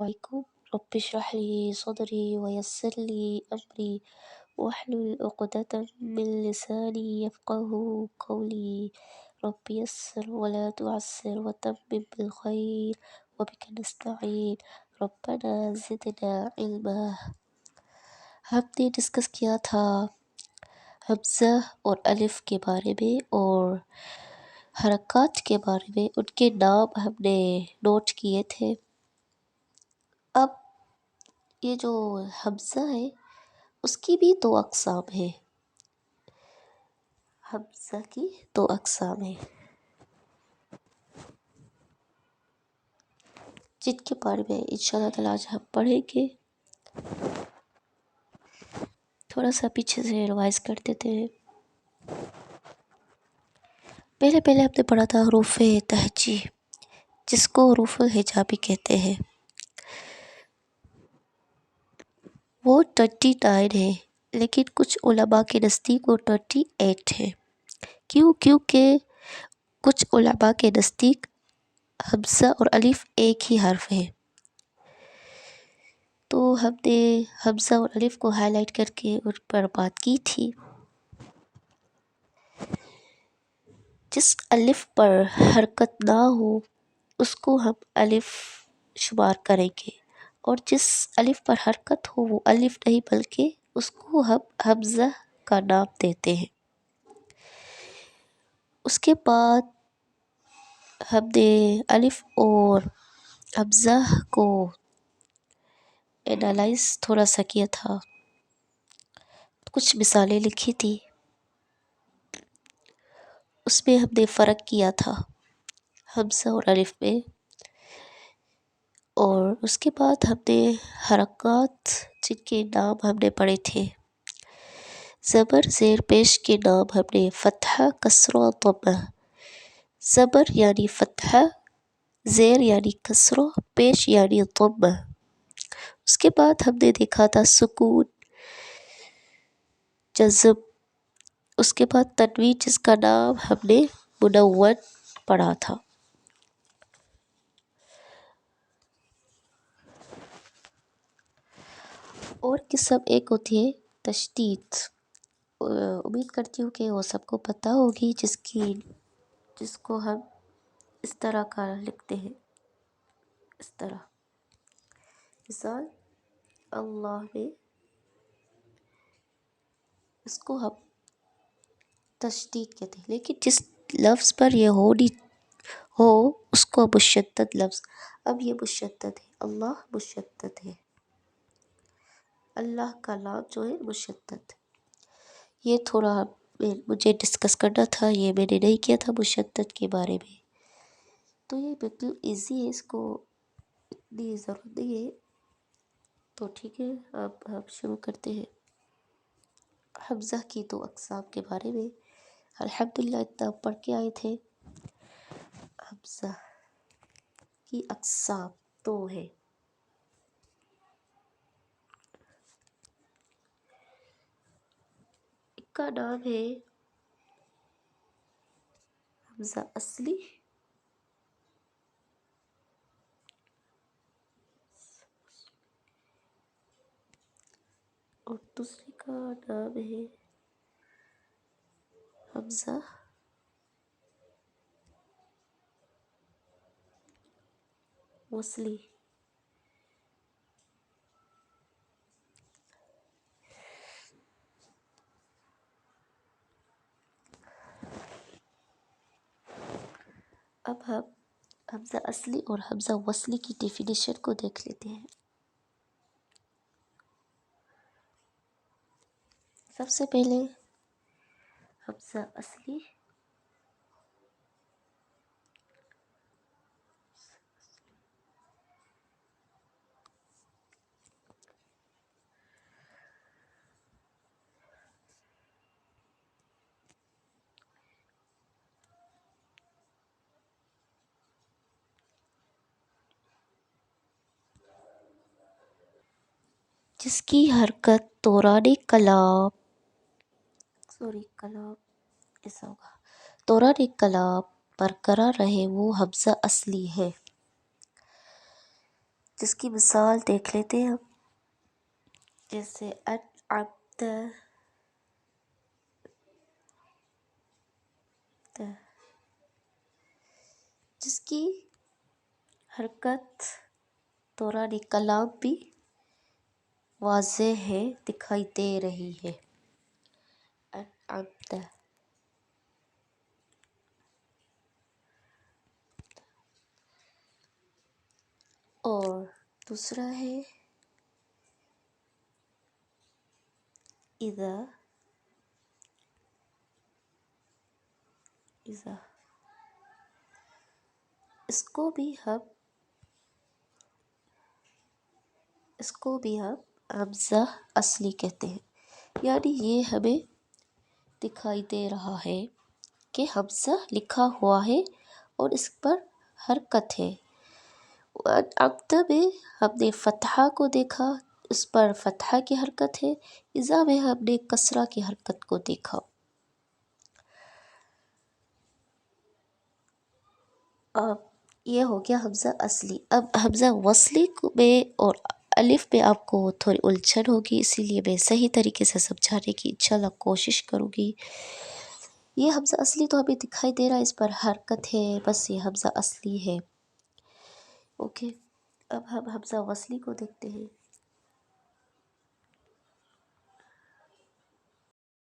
عليكم. رب اشرح لي صدري ويسر لي أمري واحلل عقدة من لساني يفقه قولي. رب يسر ولا تعسر وتمم بالخير وبك نستعين. ربنا زدنا علما. ہم نے ڈسکس کیا تھا حمزہ اور الف کے بارے میں اور حرکات کے بارے میں، ان کے نام ہم نے نوٹ کیے تھے۔ اب یہ جو حمزہ ہے اس کی بھی دو اقسام ہیں، حمزہ کی دو اقسام ہیں جن کے بارے میں انشاءاللہ تعالی آج ہم پڑھیں گے۔ تھوڑا سا پیچھے سے ریوائز کر دیتے ہیں۔ پہلے ہم نے پڑھا تھا حروف تہجی، جس کو حروف الہجا بھی کہتے ہیں۔ وہ 29 ہے، لیکن کچھ علماء کے نزدیک وہ 28 ہے۔ کیونکہ کچھ علماء کے نزدیک حمزہ اور الف ایک ہی حرف ہے۔ تو ہم نے حمزہ اور الف کو ہائی لائٹ کر کے ان پر بات کی تھی۔ جس الف پر حرکت نہ ہو اس کو ہم الف شمار کریں گے، اور جس الف پر حرکت ہو وہ الف نہیں بلکہ اس کو ہم حمزہ کا نام دیتے ہیں۔ اس کے بعد ہم نے الف اور حمزہ کو اینالائز تھوڑا سا کیا تھا، کچھ مثالیں لکھی تھی، اس میں ہم نے فرق کیا تھا حمزہ اور الف میں۔ اور اس کے بعد ہم نے حرکات جن کے نام ہم نے پڑھے تھے، زبر زیر پیش کے نام ہم نے فتحہ، کسرہ، ضمہ۔ زبر یعنی فتحہ، زیر یعنی کسرہ، پیش یعنی ضمہ۔ اس کے بعد ہم نے دیکھا تھا سکون، جزم، اس کے بعد تنوین جس کا نام ہم نے منون پڑھا تھا۔ اور قسم ایک ہوتی ہے تشدید، امید کرتی ہوں کہ وہ سب کو پتہ ہوگی، جس کو ہم اس طرح کا لکھتے ہیں، اس طرح مثال اللہ میں، اس کو ہم تشدید کہتے ہیں، لیکن جس لفظ پر یہ ہو اس کو مشدد لفظ، اب یہ مشدد ہے، اللہ مشدد ہے، اللہ کا نام جو ہے مشدد۔ یہ تھوڑا مجھے ڈسکس کرنا تھا، یہ میں نے نہیں کیا تھا مشدد کے بارے میں، تو یہ بالکل ایزی ہے، اس کو اتنی ضرورت نہیں ہے۔ تو ٹھیک ہے، اب ہم شروع کرتے ہیں حمزہ کی دو اقسام کے بارے میں۔ الحمدللہ اتنا پڑھ کے آئے تھے۔ حمزہ کی اقسام دو ہے۔ ایک کا نام ہے حمزہ اصلی، اور دوسری کا نام ہے حمزہ وصلی۔ اب ہم حمزہ اصلی اور حمزہ وصلی کی ڈیفینیشن کو دیکھ لیتے ہیں۔ سب سے پہلے حمزہ اصلی جس کی حرکت دوران کلام برقرار رہے وہ حمزہ اصلی ہے۔ جس کی مثال دیکھ لیتے ہیں ہم، جیسے انعمت، جس کی حرکت دوران کلام بھی واضح ہے، دکھائی دے رہی ہے، انعمت۔ اور دوسرا ہے اذا، اس کو بھی ہم حمزہ اصلی کہتے ہیں، یعنی یہ ہمیں دکھائی دے رہا ہے کہ حمزہ لکھا ہوا ہے اور اس پر حرکت ہے۔ انعمت میں ہم نے فتحہ کو دیکھا، اس پر فتحہ کی حرکت ہے، اذا میں ہم نے کسرہ کی حرکت کو دیکھا۔ اب یہ ہو گیا حمزہ اصلی۔ اب حمزہ وصلی میں اور الف میں آپ کو تھوڑی الجھن ہوگی، اسی لیے میں صحیح طریقے سے سمجھانے کی انشاءاللہ کوشش کروں گی۔ یہ حمزہ اصلی تو ہمیں دکھائی دے رہا ہے، اس پر حرکت ہے، بس یہ حمزہ اصلی ہے۔ اوکے، اب ہم حمزہ وصلی کو دیکھتے ہیں۔